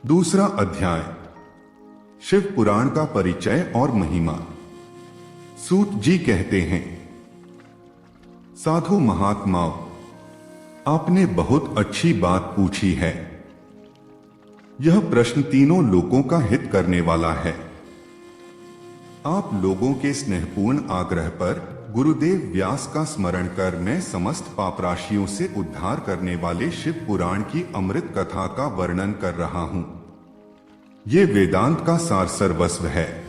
दूसरा अध्याय, शिव पुराण का परिचय और महिमा। सूत जी कहते हैं, साधु महात्माओं, आपने बहुत अच्छी बात पूछी है। यह प्रश्न तीनों लोगों का हित करने वाला है। आप लोगों के स्नेहपूर्ण आग्रह पर गुरुदेव व्यास का स्मरण कर मैं समस्त पापराशियों से उद्धार करने वाले शिव पुराण की अमृत कथा का वर्णन कर रहा हूं। ये वेदांत का सार सर्वस्व है।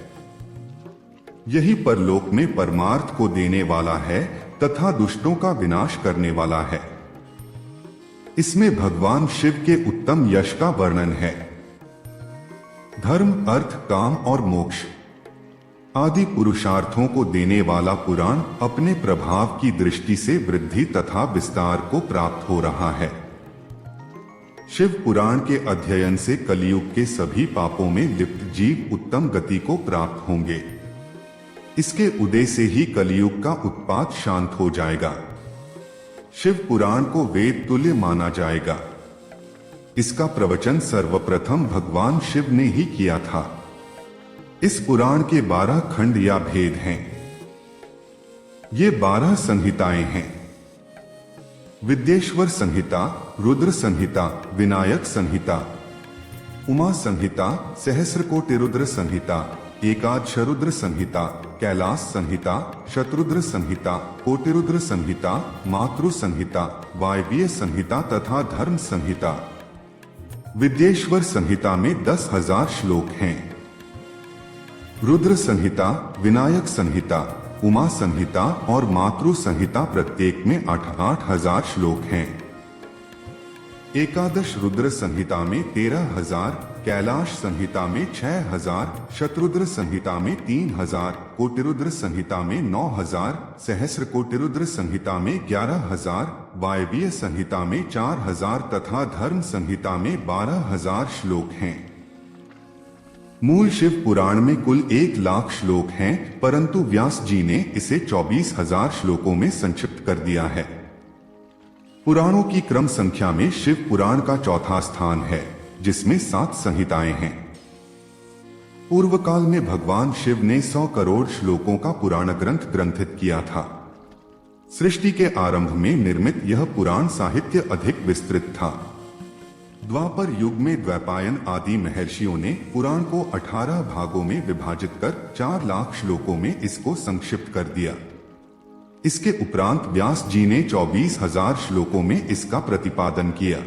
यही परलोक में परमार्थ को देने वाला है तथा दुष्टों का विनाश करने वाला है। इसमें भगवान शिव के उत्तम यश का वर्णन है। धर्म, अर्थ, काम और मोक्ष आदि पुरुषार्थों को देने वाला पुराण अपने प्रभाव की दृष्टि से वृद्धि तथा विस्तार को प्राप्त हो रहा है। शिव पुराण के अध्ययन से कलियुग के सभी पापों में लिप्त जीव उत्तम गति को प्राप्त होंगे। इसके उदय से ही कलियुग का उत्पात शांत हो जाएगा। शिव पुराण को वेद तुल्य माना जाएगा। इसका प्रवचन सर्वप्रथम भगवान शिव ने ही किया था। इस पुराण के 12 खंड या भेद हैं। ये 12 संहिताएं हैं। विद्येश्वर संहिता, रुद्र संहिता, विनायक संहिता, उमा संहिता, सहस्रकोटिरुद्र संहिता, एकादशरुद्र संहिता, कैलाश संहिता, शतरुद्र संहिता, कोटिरुद्र संहिता, मातृ संहिता, वायवीय संहिता तथा धर्म संहिता। विद्येश्वर संहिता में 10,000 श्लोक हैं। रुद्र संहिता, विनायक संहिता, उमा संहिता और मातृ संहिता प्रत्येक में 8,000 श्लोक हैं। एकादश रुद्र संहिता में 13,000, कैलाश संहिता में 6,000, शतरुद्र संहिता में 3,000, कोटिरुद्र संहिता में 9,000, सहस्रकोटिरुद्र संहिता में 11,000, वायवीय संहिता में 4,000 तथा धर्म संहिता में 12,000 श्लोक हैं। मूल शिव पुराण में कुल 1,00,000 श्लोक हैं, परंतु व्यास जी ने इसे 24,000 श्लोकों में संक्षिप्त कर दिया है। पुराणों की क्रम संख्या में शिव पुराण का चौथा स्थान है, जिसमें 7 संहिताएं हैं। पूर्व काल में भगवान शिव ने 100 करोड़ श्लोकों का पुराण ग्रंथ ग्रंथित किया था। सृष्टि के आरंभ में निर्मित यह पुराण साहित्य अधिक विस्तृत था। द्वापर युग में द्वैपायन आदि महर्षियों ने पुराण को 18 भागों में विभाजित कर 4,00,000 श्लोकों में इसको संक्षिप्त कर दिया। इसके उपरांत व्यास जी ने 24,000 श्लोकों में इसका प्रतिपादन किया।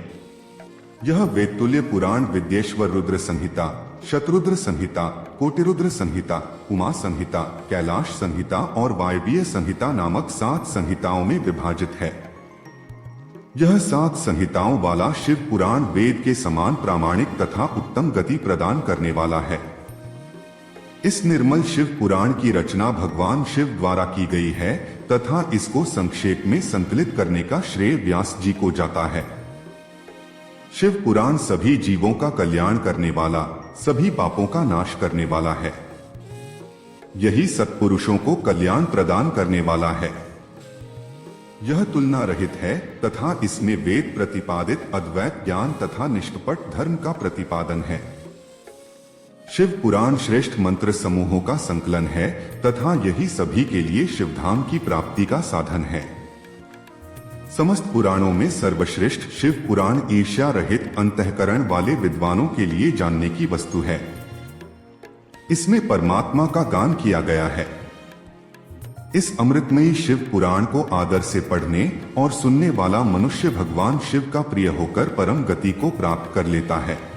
यह वेदतुल्य पुराण विद्येश्वर रुद्र संहिता, शतरुद्र संहिता, कोटिरुद्र संहिता, उमा संहिता, कैलाश संहिता और वायवीय संहिता नामक 7 संहिताओं में विभाजित है। यह 7 संहिताओं वाला शिव पुराण वेद के समान प्रामाणिक तथा उत्तम गति प्रदान करने वाला है। इस निर्मल शिव पुराण की रचना भगवान शिव द्वारा की गई है तथा इसको संक्षेप में संकलित करने का श्रेय व्यास जी को जाता है। शिव पुराण सभी जीवों का कल्याण करने वाला, सभी पापों का नाश करने वाला है। यही सत्पुरुषों को कल्याण प्रदान करने वाला है। यह तुलना रहित है तथा इसमें वेद प्रतिपादित अद्वैत ज्ञान तथा निष्कपट धर्म का प्रतिपादन है। शिव पुराण श्रेष्ठ मंत्र समूहों का संकलन है तथा यही सभी के लिए शिवधाम की प्राप्ति का साधन है। समस्त पुराणों में सर्वश्रेष्ठ शिव पुराण ईर्ष्या रहित अंतःकरण वाले विद्वानों के लिए जानने की वस्तु है। इसमें परमात्मा का गान किया गया है। इस अमृतमयी शिव पुराण को आदर से पढ़ने और सुनने वाला मनुष्य भगवान शिव का प्रिय होकर परम गति को प्राप्त कर लेता है।